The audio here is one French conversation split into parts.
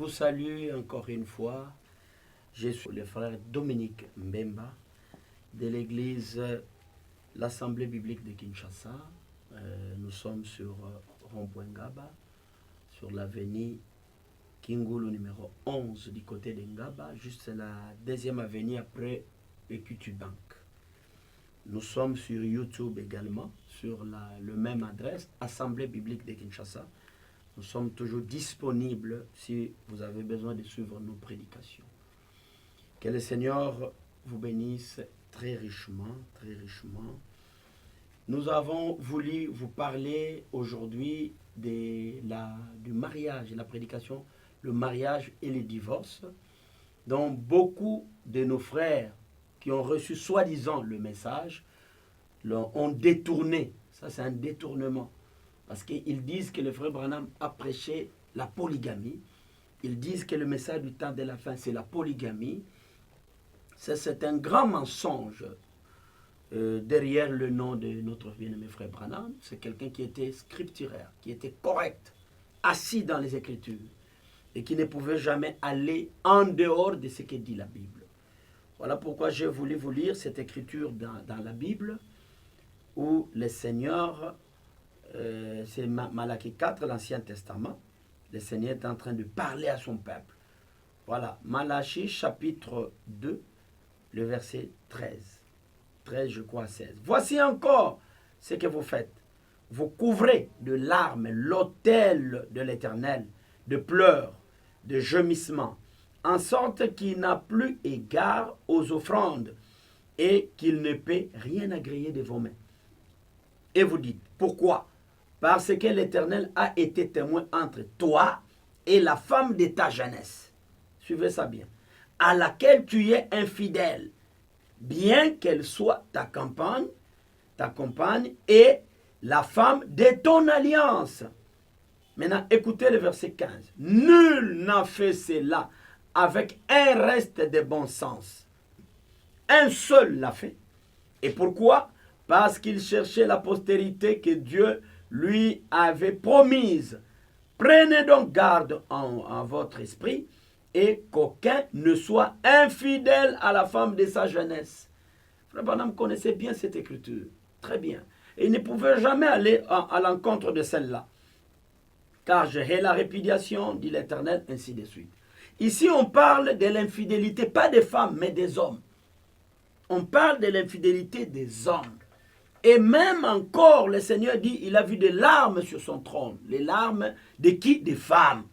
vous salue encore une fois. Je suis le frère Dominique Mbemba de l'église l'Assemblée biblique de Kinshasa. Nous sommes sur Rond-Point Ngaba, sur l'avenue Kingulu numéro 11 du côté de Ngaba, juste la deuxième avenue après Equity Bank. Nous sommes sur YouTube également, sur le même adresse, Assemblée biblique de Kinshasa. Nous sommes toujours disponibles si vous avez besoin de suivre nos prédications. Que le Seigneur vous bénisse très richement, très richement. Nous avons voulu vous parler aujourd'hui du mariage, la prédication, le mariage et les divorces, dont beaucoup de nos frères qui ont reçu soi-disant le message ont détourné. Ça, c'est un détournement. Parce qu'ils disent que le frère Branham a prêché la polygamie. Ils disent que le message du temps de la fin, c'est la polygamie. C'est un grand mensonge derrière le nom de notre bien-aimé frère Branham. C'est quelqu'un qui était scripturaire, qui était correct, assis dans les Écritures, et qui ne pouvait jamais aller en dehors de ce que dit la Bible. Voilà pourquoi j'ai voulu vous lire cette écriture dans la Bible, où le Seigneur... c'est Malachie 4, l'Ancien Testament. Le Seigneur est en train de parler à son peuple. Voilà, Malachie chapitre 2, le verset 13. 13, je crois, 16. Voici encore ce que vous faites. Vous couvrez de larmes l'autel de l'Éternel, de pleurs, de gémissements, en sorte qu'il n'a plus égard aux offrandes et qu'il ne peut rien agréer de vos mains. Et vous dites, pourquoi ? Parce que l'Éternel a été témoin entre toi et la femme de ta jeunesse. Suivez ça bien. À laquelle tu es infidèle, bien qu'elle soit ta compagne et la femme de ton alliance. Maintenant, écoutez le verset 15. Nul n'a fait cela avec un reste de bon sens. Un seul l'a fait. Et pourquoi ? Parce qu'il cherchait la postérité que Dieu lui avait promise. Prenez donc garde en votre esprit et qu'aucun ne soit infidèle à la femme de sa jeunesse. Frère Branham connaissait bien cette écriture, très bien. Et il ne pouvait jamais aller à l'encontre de celle-là. Car je hais la répudiation, dit l'Éternel, ainsi de suite. Ici, on parle de l'infidélité, pas des femmes, mais des hommes. On parle de l'infidélité des hommes. Et même encore, le Seigneur dit, il a vu des larmes sur son trône. Les larmes de qui ? Des femmes.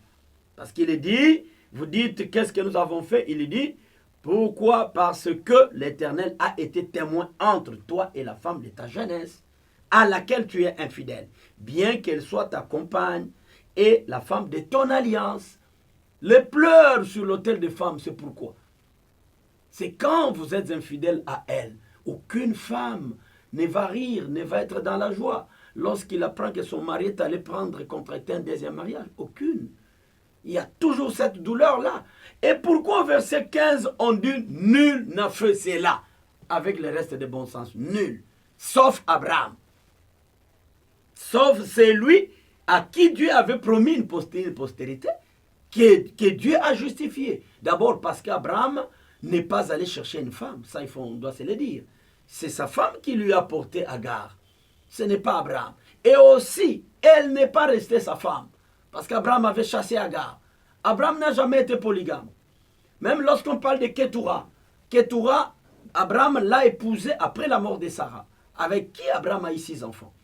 Parce qu'il dit, vous dites, qu'est-ce que nous avons fait ? Il dit, pourquoi ? Parce que l'Éternel a été témoin entre toi et la femme de ta jeunesse, à laquelle tu es infidèle, bien qu'elle soit ta compagne et la femme de ton alliance. Les pleurs sur l'autel des femmes, c'est pourquoi ? C'est quand vous êtes infidèle à elle. Aucune femme ne va rire, ne va être dans la joie lorsqu'il apprend que son mari est allé contracter un deuxième mariage. Aucune. Il y a toujours cette douleur-là. Et pourquoi au verset 15, on dit « Nul n'a fait cela » avec le reste de bon sens. Nul. Sauf Abraham. Sauf celui à qui Dieu avait promis une postérité que Dieu a justifié. D'abord parce qu'Abraham n'est pas allé chercher une femme. Ça, on doit se le dire. C'est sa femme qui lui a porté Agar. Ce n'est pas Abraham. Et aussi, elle n'est pas restée sa femme. Parce qu'Abraham avait chassé Agar. Abraham n'a jamais été polygame. Même lorsqu'on parle de Ketura, Abraham l'a épousée après la mort de Sarah. Avec qui Abraham a eu 6 enfants.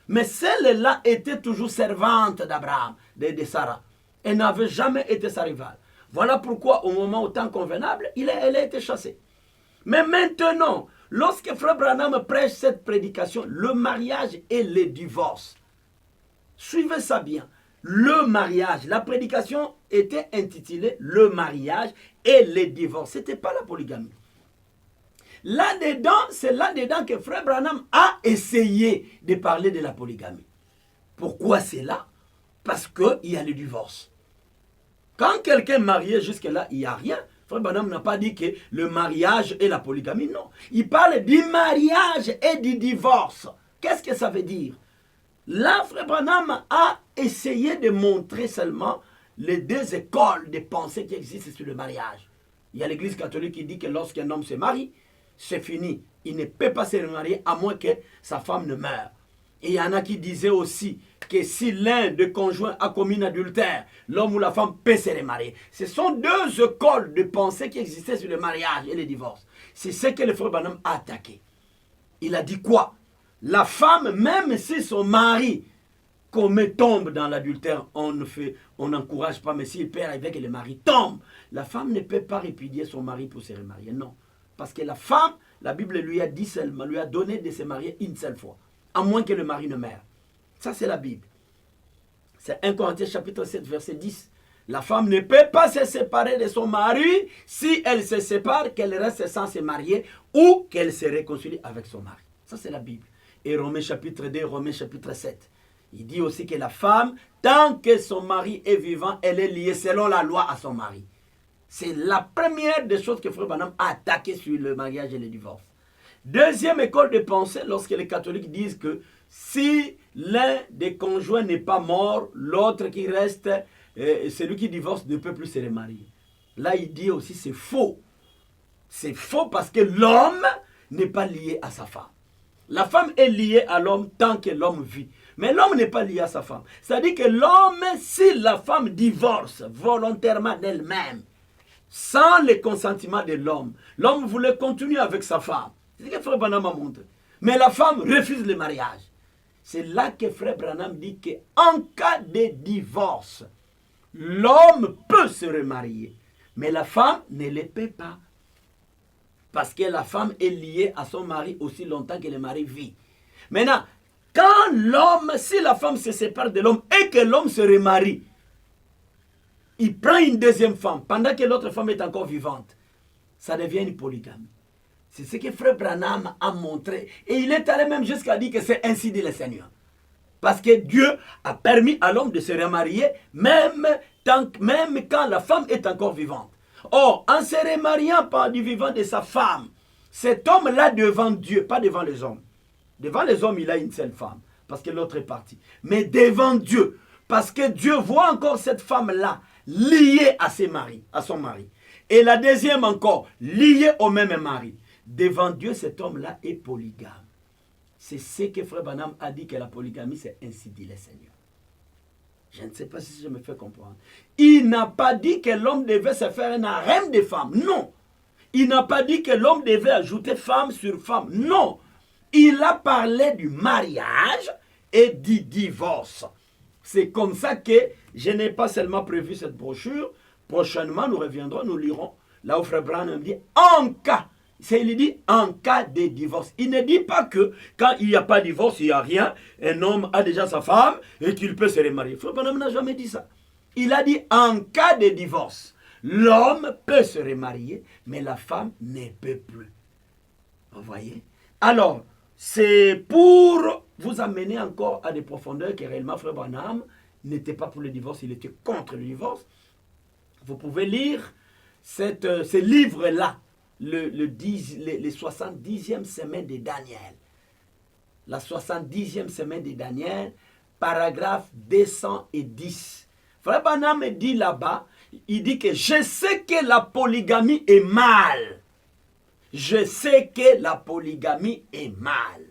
Mais celle-là était toujours servante d'Abraham, de Sarah. Elle n'avait jamais été sa rivale. Voilà pourquoi, au moment au temps convenable, elle a été chassée. Mais maintenant, lorsque Frère Branham prêche cette prédication, le mariage et le divorce, suivez ça bien. Le mariage, la prédication était intitulée « Le mariage et le divorce ». Ce n'était pas la polygamie. Là-dedans, c'est là-dedans que Frère Branham a essayé de parler de la polygamie. Pourquoi c'est là ? Parce qu'il y a le divorce. Quand quelqu'un est marié jusque-là, il n'y a rien. Frère Branham n'a pas dit que le mariage et la polygamie, non. Il parle du mariage et du divorce. Qu'est-ce que ça veut dire ? Là, Frère Branham a essayé de montrer seulement les deux écoles de pensée qui existent sur le mariage. Il y a l'Église catholique qui dit que lorsqu'un homme se marie, c'est fini. Il ne peut pas se remarier à moins que sa femme ne meure. Et il y en a qui disaient aussi que si l'un des conjoints a commis un adultère, l'homme ou la femme peut se remarier. Ce sont deux écoles de pensée qui existaient sur le mariage et le divorce. C'est ce que le frère Branham a attaqué. Il a dit quoi? La femme, même si son mari tombe dans l'adultère, on n'encourage pas, mais s'il peut arriver que le mari tombe, la femme ne peut pas répudier son mari pour se remarier. Non. Parce que la femme, la Bible lui a dit seulement, lui a donné de se marier une seule fois, à moins que le mari ne meure. Ça, c'est la Bible. C'est 1 Corinthiens chapitre 7, verset 10. La femme ne peut pas se séparer de son mari si elle se sépare, qu'elle reste sans se marier ou qu'elle se réconcilie avec son mari. Ça, c'est la Bible. Et Romains chapitre 2, Romains chapitre 7. Il dit aussi que la femme, tant que son mari est vivant, elle est liée selon la loi à son mari. C'est la première des choses que Frère Branham a attaqué sur le mariage et le divorce. Deuxième école de pensée, lorsque les catholiques disent que si l'un des conjoints n'est pas mort, l'autre qui reste, celui qui divorce ne peut plus se remarier. Là, il dit aussi c'est faux. C'est faux parce que l'homme n'est pas lié à sa femme. La femme est liée à l'homme tant que l'homme vit. Mais l'homme n'est pas lié à sa femme. C'est-à-dire que l'homme, si la femme divorce volontairement d'elle-même, sans le consentement de l'homme, l'homme voulait continuer avec sa femme. C'est ce que Frère Branham a montré. Mais la femme refuse le mariage. C'est là que Frère Branham dit qu'en cas de divorce, l'homme peut se remarier. Mais la femme ne le peut pas. Parce que la femme est liée à son mari aussi longtemps que le mari vit. Maintenant, quand l'homme, si la femme se sépare de l'homme et que l'homme se remarie, il prend une deuxième femme pendant que l'autre femme est encore vivante, ça devient une polygamie. C'est ce que Frère Branham a montré. Et il est allé même jusqu'à dire que c'est ainsi dit le Seigneur. Parce que Dieu a permis à l'homme de se remarier même quand la femme est encore vivante. Or, en se remariant par du vivant de sa femme, cet homme-là devant Dieu, pas devant les hommes. Devant les hommes, il a une seule femme, parce que l'autre est parti. Mais devant Dieu, parce que Dieu voit encore cette femme-là liée à son mari. Et la deuxième encore, liée au même mari. Devant Dieu, cet homme-là est polygame. C'est ce que Frère Branham a dit que la polygamie, c'est ainsi dit le Seigneur. Je ne sais pas si je me fais comprendre. Il n'a pas dit que l'homme devait se faire un harem de femmes. Non. Il n'a pas dit que l'homme devait ajouter femme sur femme. Non. Il a parlé du mariage et du divorce. C'est comme ça que je n'ai pas seulement prévu cette brochure. Prochainement, nous reviendrons, nous lirons. Là où Frère Branham dit en cas. Il dit en cas de divorce. Il ne dit pas que quand il n'y a pas de divorce, il n'y a rien. Un homme a déjà sa femme et qu'il peut se remarier. Frère Branham n'a jamais dit ça. Il a dit en cas de divorce, l'homme peut se remarier, mais la femme ne peut plus. Vous voyez? Alors, c'est pour vous amener encore à des profondeurs que réellement Frère Branham n'était pas pour le divorce, il était contre le divorce. Vous pouvez lire ce livre-là. Les 70e semaine de Daniel. La 70e semaine de Daniel, paragraphe 210. Frère Branham dit là-bas, il dit que je sais que la polygamie est mal. Je sais que la polygamie est mal.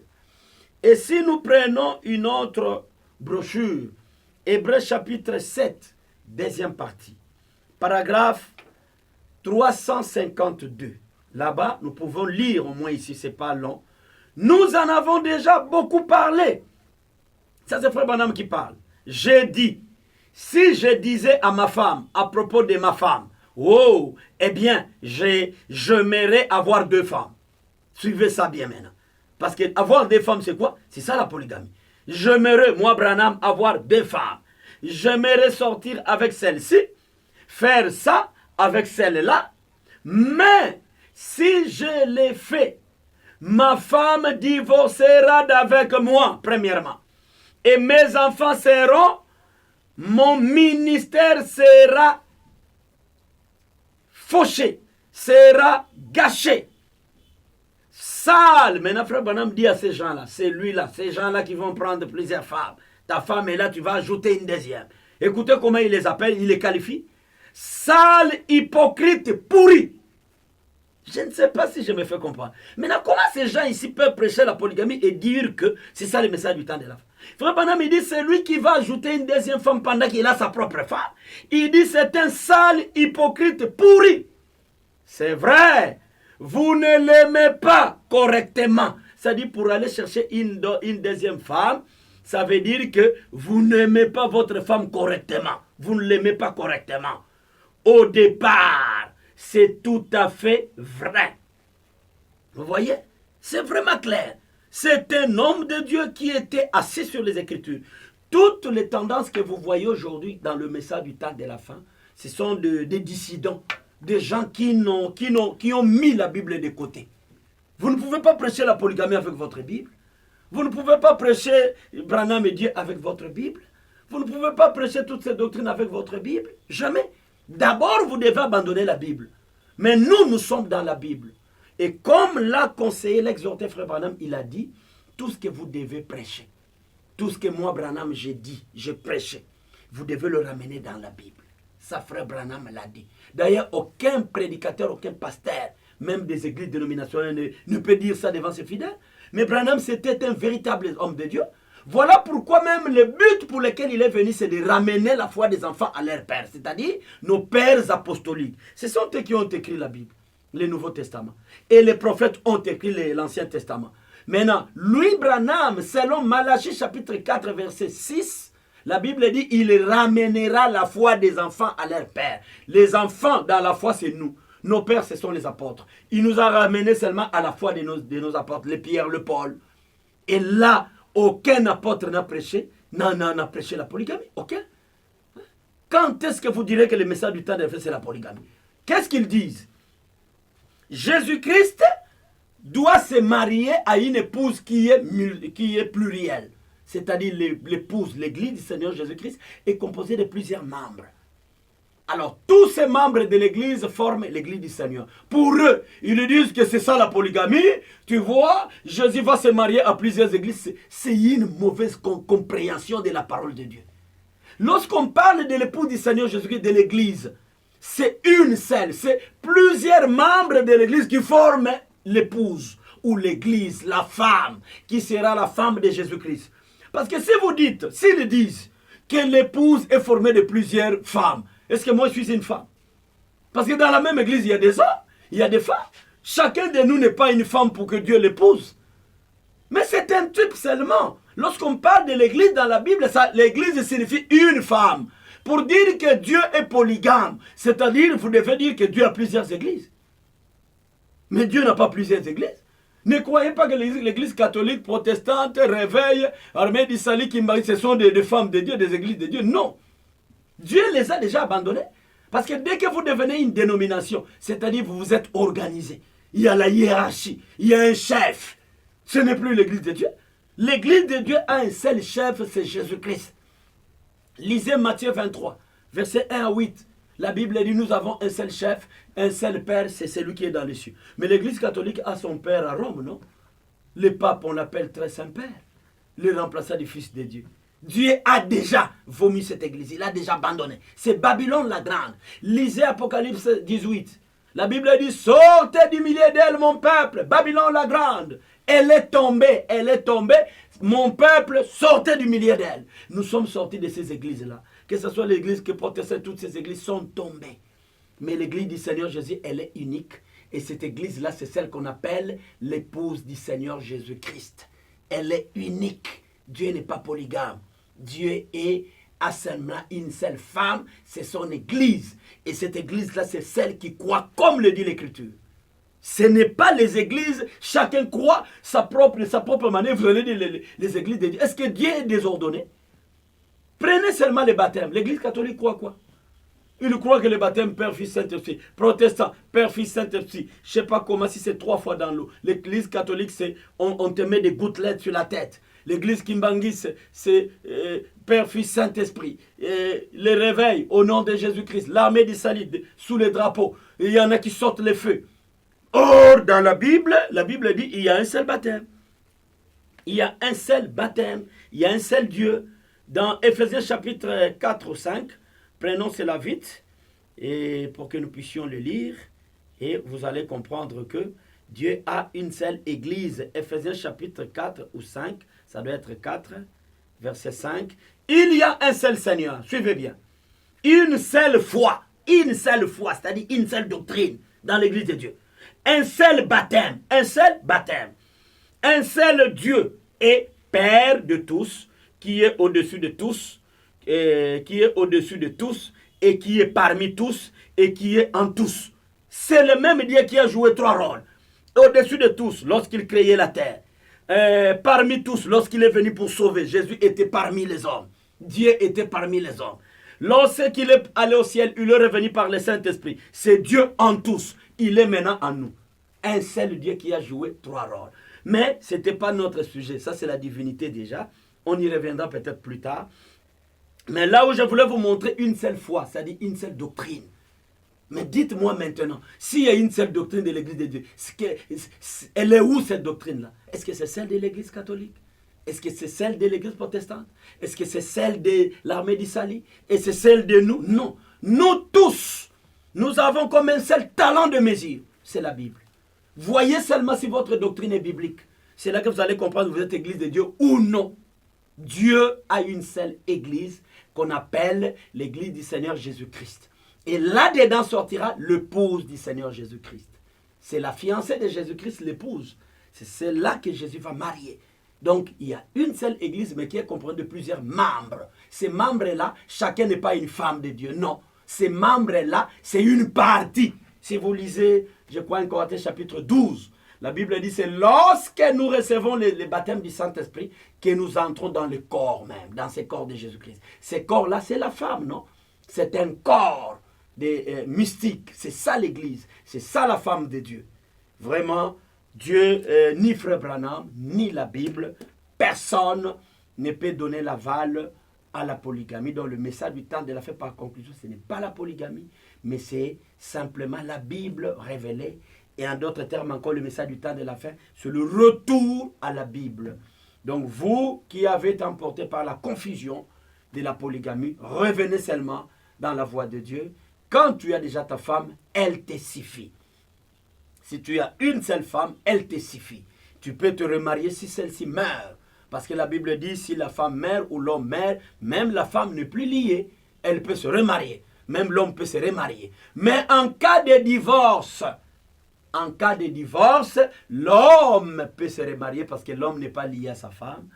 Et si nous prenons une autre brochure, Hébreux chapitre 7, deuxième partie, paragraphe 352. Là-bas, nous pouvons lire, au moins ici, ce n'est pas long. Nous en avons déjà beaucoup parlé. Ça, c'est Frère Branham qui parle. J'ai dit, si je disais à ma femme, à propos de ma femme, oh, eh bien, j'aimerais avoir deux femmes. Suivez ça bien maintenant. Parce que avoir deux femmes, c'est quoi? C'est ça la polygamie. J'aimerais, moi, Branham, avoir deux femmes. J'aimerais sortir avec celle-ci, faire ça avec celle-là, mais si je l'ai fait, ma femme divorcera d'avec moi, premièrement. Et mes enfants seront, mon ministère sera fauché, sera gâché, sale. Maintenant, Frère Branham dit à ces gens-là, c'est lui-là, ces gens-là qui vont prendre plusieurs femmes. Ta femme est là, tu vas ajouter une deuxième. Écoutez comment il les appelle, il les qualifie. Sales, hypocrites, pourris. Je ne sais pas si je me fais comprendre. Maintenant, comment ces gens ici peuvent prêcher la polygamie et dire que c'est ça le message du temps de la fin? Frère Branham, il dit c'est lui qui va ajouter une deuxième femme pendant qu'il a sa propre femme. Il dit c'est un sale hypocrite pourri. C'est vrai. Vous ne l'aimez pas correctement. C'est-à-dire pour aller chercher une deuxième femme, ça veut dire que vous n'aimez pas votre femme correctement. Vous ne l'aimez pas correctement. Au départ, c'est tout à fait vrai. Vous voyez? C'est vraiment clair. C'est un homme de Dieu qui était assis sur les Écritures. Toutes les tendances que vous voyez aujourd'hui dans le message du temps de la fin, ce sont des dissidents, des gens qui ont mis la Bible de côté. Vous ne pouvez pas prêcher la polygamie avec votre Bible. Vous ne pouvez pas prêcher Branham et Dieu avec votre Bible. Vous ne pouvez pas prêcher toutes ces doctrines avec votre Bible. Jamais. D'abord, vous devez abandonner la Bible. Mais nous sommes dans la Bible. Et comme l'a conseillé l'exhorté frère Branham, il a dit, tout ce que vous devez prêcher, tout ce que moi, Branham, j'ai dit, j'ai prêché, vous devez le ramener dans la Bible. Ça, frère Branham l'a dit. D'ailleurs, aucun prédicateur, aucun pasteur, même des églises dénominationnelles, ne peut dire ça devant ses fidèles. Mais Branham, c'était un véritable homme de Dieu. Voilà pourquoi même le but pour lequel il est venu, c'est de ramener la foi des enfants à leur père, c'est-à-dire nos pères apostoliques. Ce sont eux qui ont écrit la Bible, le Nouveau Testament. Et les prophètes ont écrit l'Ancien Testament. Maintenant, Louis Branham, selon Malachie chapitre 4, verset 6, la Bible dit, il ramènera la foi des enfants à leur père. Les enfants dans la foi, c'est nous. Nos pères, ce sont les apôtres. Il nous a ramenés seulement à la foi de nos apôtres, les Pierre, le Paul. Et là, aucun apôtre n'a prêché la polygamie. Aucun. Quand est-ce que vous direz que le message du temps de la fin, c'est la polygamie? Qu'est-ce qu'ils disent? Jésus-Christ doit se marier à une épouse qui est plurielle. C'est-à-dire l'épouse, l'église du Seigneur Jésus-Christ, est composée de plusieurs membres. Alors, tous ces membres de l'église forment l'église du Seigneur. Pour eux, ils disent que c'est ça la polygamie. Tu vois, Jésus va se marier à plusieurs églises. C'est une mauvaise compréhension de la parole de Dieu. Lorsqu'on parle de l'épouse du Seigneur Jésus-Christ, de l'église, c'est une seule. C'est plusieurs membres de l'église qui forment l'épouse ou l'église, la femme, qui sera la femme de Jésus-Christ. Parce que si vous dites, s'ils disent que l'épouse est formée de plusieurs femmes, est-ce que moi je suis une femme? Parce que dans la même église, il y a des hommes, il y a des femmes. Chacun de nous n'est pas une femme pour que Dieu l'épouse. Mais c'est un type seulement. Lorsqu'on parle de l'église dans la Bible, l'église signifie une femme. Pour dire que Dieu est polygame, c'est-à-dire, vous devez dire que Dieu a plusieurs églises. Mais Dieu n'a pas plusieurs églises. Ne croyez pas que l'église catholique, protestante, réveil, armée d'Issali, Kimbari, ce sont des femmes de Dieu, des églises de Dieu. Non. Dieu les a déjà abandonnés. Parce que dès que vous devenez une dénomination, c'est-à-dire vous vous êtes organisé, il y a la hiérarchie, il y a un chef. Ce n'est plus l'église de Dieu. L'église de Dieu a un seul chef, c'est Jésus-Christ. Lisez Matthieu 23, versets 1 à 8. La Bible dit, nous avons un seul chef, un seul père, c'est celui qui est dans les cieux. Mais l'église catholique a son père à Rome, non? Le pape, on l'appelle très Saint-Père, le remplaçant du Fils de Dieu. Dieu a déjà vomi cette église, il a déjà abandonné. C'est Babylone la grande. Lisez Apocalypse 18. La Bible dit, sortez du milieu d'elle, mon peuple, Babylone la grande. Elle est tombée, mon peuple, sortez du milieu d'elle. Nous sommes sortis de ces églises-là. Que ce soit l'église que protestait, toutes ces églises sont tombées. Mais l'église du Seigneur Jésus, elle est unique. Et cette église-là, c'est celle qu'on appelle l'épouse du Seigneur Jésus-Christ. Elle est unique. Dieu n'est pas polygame. Dieu a seulement une seule femme, c'est son église. Et cette église-là, c'est celle qui croit comme le dit l'Écriture. Ce n'est pas les églises, chacun croit sa propre manière. Vous allez dire les églises de Dieu. Est-ce que Dieu est désordonné? Prenez seulement les baptêmes. L'église catholique croit quoi? Il croit que le baptême Père, Fils, Saint-Esprit. Protestant, Père, Fils, Saint-Esprit. Je ne sais pas comment, si c'est 3 fois dans l'eau. L'église catholique, c'est on te met des gouttelettes sur la tête. L'église Kimbangi, c'est Père, Fils, Saint-Esprit. Les réveils au nom de Jésus-Christ. L'armée des salides sous les drapeaux. Et il y en a qui sortent les feux. Or, dans la Bible dit il y a un seul baptême. Il y a un seul baptême. Il y a un seul Dieu. Dans Éphésiens chapitre 4 ou 5, prenons cela vite et pour que nous puissions le lire et vous allez comprendre que Dieu a une seule église. Éphésiens chapitre 4 ou 5, ça doit être 4, verset 5. Il y a un seul Seigneur, suivez bien. Une seule foi, c'est-à-dire une seule doctrine dans l'église de Dieu. Un seul baptême, un seul Dieu et Père de tous, qui est au-dessus de tous, et qui est parmi tous et qui est en tous. C'est le même Dieu qui a joué 3 rôles. Au-dessus de tous, lorsqu'il créait la terre. Parmi tous, lorsqu'il est venu pour sauver, Jésus était parmi les hommes. Dieu était parmi les hommes. Lorsqu'il est allé au ciel, il est revenu par le Saint-Esprit. C'est Dieu en tous. Il est maintenant en nous. Un seul Dieu qui a joué 3 rôles. Mais ce n'était pas notre sujet. Ça, c'est la divinité déjà. On y reviendra peut-être plus tard. Mais là où je voulais vous montrer une seule foi, c'est-à-dire une seule doctrine. Mais dites-moi maintenant, s'il y a une seule doctrine de l'Église de Dieu, elle est où cette doctrine-là? Est-ce que c'est celle de l'Église catholique? Est-ce que c'est celle de l'Église protestante? Est-ce que c'est celle de l'armée d'Israël? Et c'est celle de nous? Non. Nous tous, nous avons comme un seul talent de mesure. C'est la Bible. Voyez seulement si votre doctrine est biblique. C'est là que vous allez comprendre que vous êtes Église de Dieu ou non. Dieu a une seule Église qu'on appelle l'Église du Seigneur Jésus-Christ. Et là-dedans sortira l'épouse du Seigneur Jésus-Christ. C'est la fiancée de Jésus-Christ, l'épouse. C'est là que Jésus va marier. Donc, il y a une seule église, mais qui est composée de plusieurs membres. Ces membres-là, chacun n'est pas une femme de Dieu. Non. Ces membres-là, c'est une partie. Si vous lisez, je crois, en Corinthiens chapitre 12, la Bible dit, c'est lorsque nous recevons le baptême du Saint-Esprit que nous entrons dans le corps même, dans ce corps de Jésus-Christ. Ce corps-là, c'est la femme, non? C'est un corps mystique. C'est ça l'église. C'est ça la femme de Dieu. Vraiment, Dieu, ni Frère Branham, ni la Bible, personne ne peut donner l'aval à la polygamie. Donc le message du temps de la fin par conclusion, ce n'est pas la polygamie, mais c'est simplement la Bible révélée. Et en d'autres termes encore, le message du temps de la fin, c'est le retour à la Bible. Donc vous qui avez été emportés par la confusion de la polygamie, revenez seulement dans la voie de Dieu. Quand tu as déjà ta femme, elle te suffit. Si tu as une seule femme, elle te suffit. Tu peux te remarier si celle-ci meurt. Parce que la Bible dit, si la femme meurt ou l'homme meurt, même la femme n'est plus liée. Elle peut se remarier. Même l'homme peut se remarier. Mais en cas de divorce, l'homme peut se remarier parce que l'homme n'est pas lié à sa femme.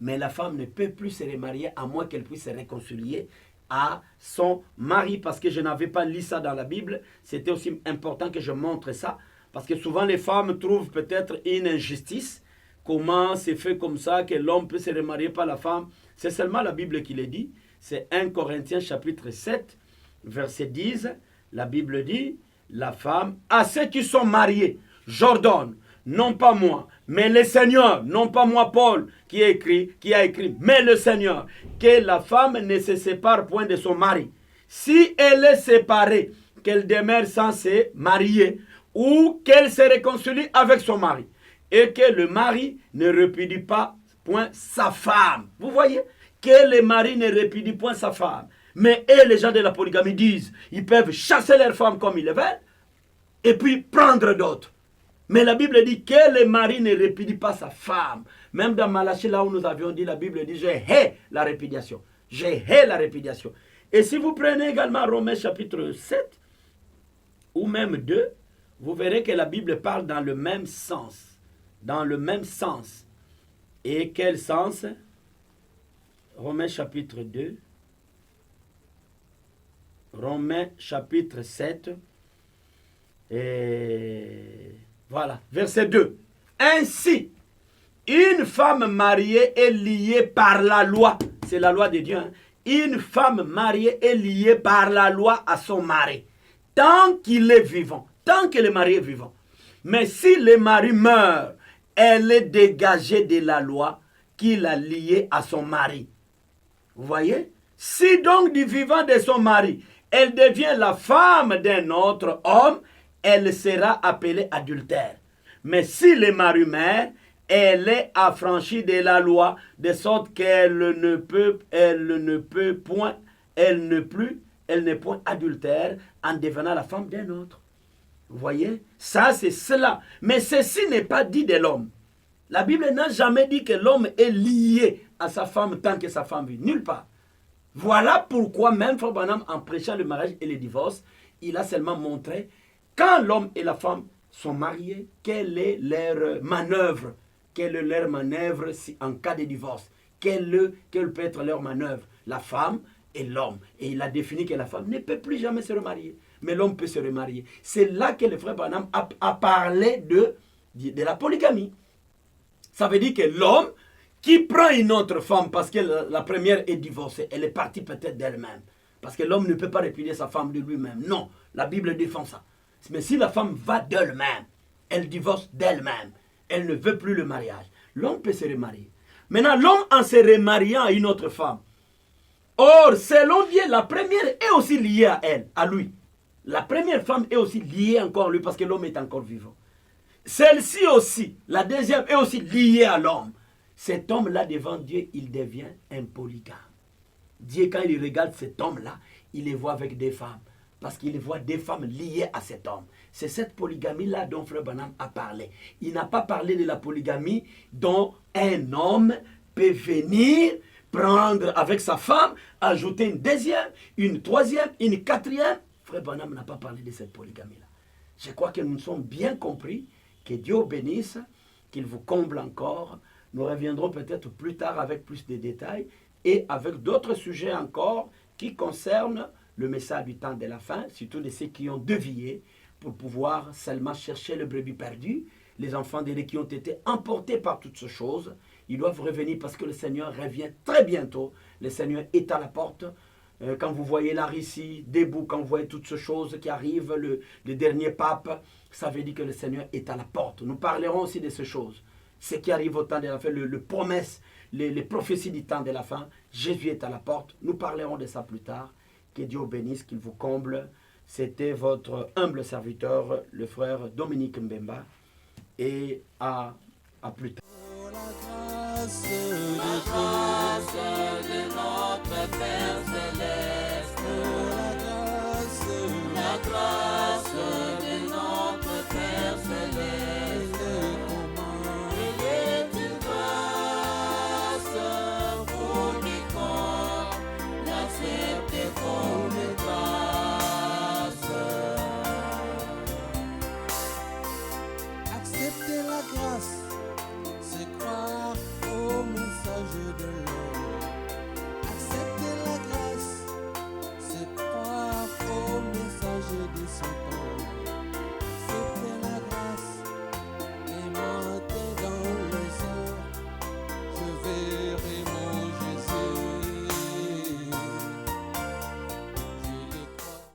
Mais la femme ne peut plus se remarier à moins qu'elle puisse se réconcilier à son mari. Parce que je n'avais pas lu ça dans la Bible. C'était aussi important que je montre ça. Parce que souvent les femmes trouvent peut-être une injustice. Comment c'est fait comme ça que l'homme peut se remarier par la femme? C'est seulement la Bible qui le dit. C'est 1 Corinthiens chapitre 7, verset 10. La Bible dit, la femme, à ceux qui sont mariés, j'ordonne, non pas moi, mais le Seigneur, non pas moi Paul qui a écrit, mais le Seigneur, que la femme ne se sépare point de son mari. Si elle est séparée, qu'elle demeure sans se marier, ou qu'elle se réconcilie avec son mari, et que le mari ne répudie pas point sa femme. Vous voyez? Que le mari ne répudie point sa femme. Mais les gens de la polygamie disent, ils peuvent chasser leurs femmes comme ils le veulent, et puis prendre d'autres. Mais la Bible dit que le mari ne répudie pas sa femme. Même dans Malachie, là où nous avions dit, la Bible dit, je hais la répudiation. Je hais la répudiation. Et si vous prenez également Romains chapitre 7, ou même 2, vous verrez que la Bible parle dans le même sens. Dans le même sens. Et quel sens? Romains chapitre 2. Romains chapitre 7. Et voilà, verset 2. Ainsi, une femme mariée est liée par la loi. C'est la loi de Dieu. Hein? Une femme mariée est liée par la loi à son mari. Tant qu'il est vivant. Tant que le mari est vivant. Mais si le mari meurt, elle est dégagée de la loi qui l'a liée à son mari. Vous voyez? Si donc du vivant de son mari, elle devient la femme d'un autre homme, elle sera appelée adultère. Mais si le mari meurt, elle est affranchie de la loi, de sorte qu'elle ne peut point, elle n'est point adultère en devenant la femme d'un autre. Vous voyez, ça c'est cela. Mais ceci n'est pas dit de l'homme. La Bible n'a jamais dit que l'homme est lié à sa femme tant que sa femme vit. Nulle part. Voilà pourquoi même Frère Branham, en prêchant le mariage et le divorce, il a seulement montré quand l'homme et la femme sont mariés, quelle est leur manœuvre. Quelle est leur manœuvre en cas de divorce. Quelle peut être leur manœuvre. La femme et l'homme. Et il a défini que la femme ne peut plus jamais se remarier. Mais l'homme peut se remarier. C'est là que le frère Branham a parlé de la polygamie. Ça veut dire que l'homme qui prend une autre femme parce que la première est divorcée, elle est partie peut-être d'elle-même. Parce que l'homme ne peut pas répudier sa femme de lui-même. Non, la Bible défend ça. Mais si la femme va d'elle-même, elle divorce d'elle-même, elle ne veut plus le mariage, l'homme peut se remarier. Maintenant, l'homme en se remariant à une autre femme, or, selon Dieu, la première est aussi liée à elle, à lui. La première femme est aussi liée encore à lui parce que l'homme est encore vivant. Celle-ci aussi, la deuxième, est aussi liée à l'homme. Cet homme-là, devant Dieu, il devient un polygame. Dieu, quand il regarde cet homme-là, il les voit avec des femmes. Parce qu'il voit des femmes liées à cet homme. C'est cette polygamie-là dont Frère Branham a parlé. Il n'a pas parlé de la polygamie dont un homme peut venir prendre avec sa femme, ajouter une deuxième, une troisième, une quatrième. Frère Branham n'a pas parlé de cette polygamie-là. Je crois que nous sommes bien compris. Que Dieu bénisse, qu'il vous comble encore. Nous reviendrons peut-être plus tard avec plus de détails et avec d'autres sujets encore qui concernent le message du temps de la fin, surtout de ceux qui ont dévié pour pouvoir seulement chercher le brebis perdu. Les enfants d'Élie qui ont été emportés par toutes ces choses, ils doivent revenir parce que le Seigneur revient très bientôt. Le Seigneur est à la porte. Quand vous voyez la Russie debout, quand vous voyez toutes ces choses qui arrivent, le dernier pape, ça veut dire que le Seigneur est à la porte. Nous parlerons aussi de ces choses. Ce qui arrive au temps de la fin, le promesse, les prophéties du temps de la fin, Jésus est à la porte. Nous parlerons de ça plus tard. Que Dieu bénisse, qu'il vous comble. C'était votre humble serviteur, le frère Dominique Mbemba. Et à plus tard. La grâce de notre Père céleste.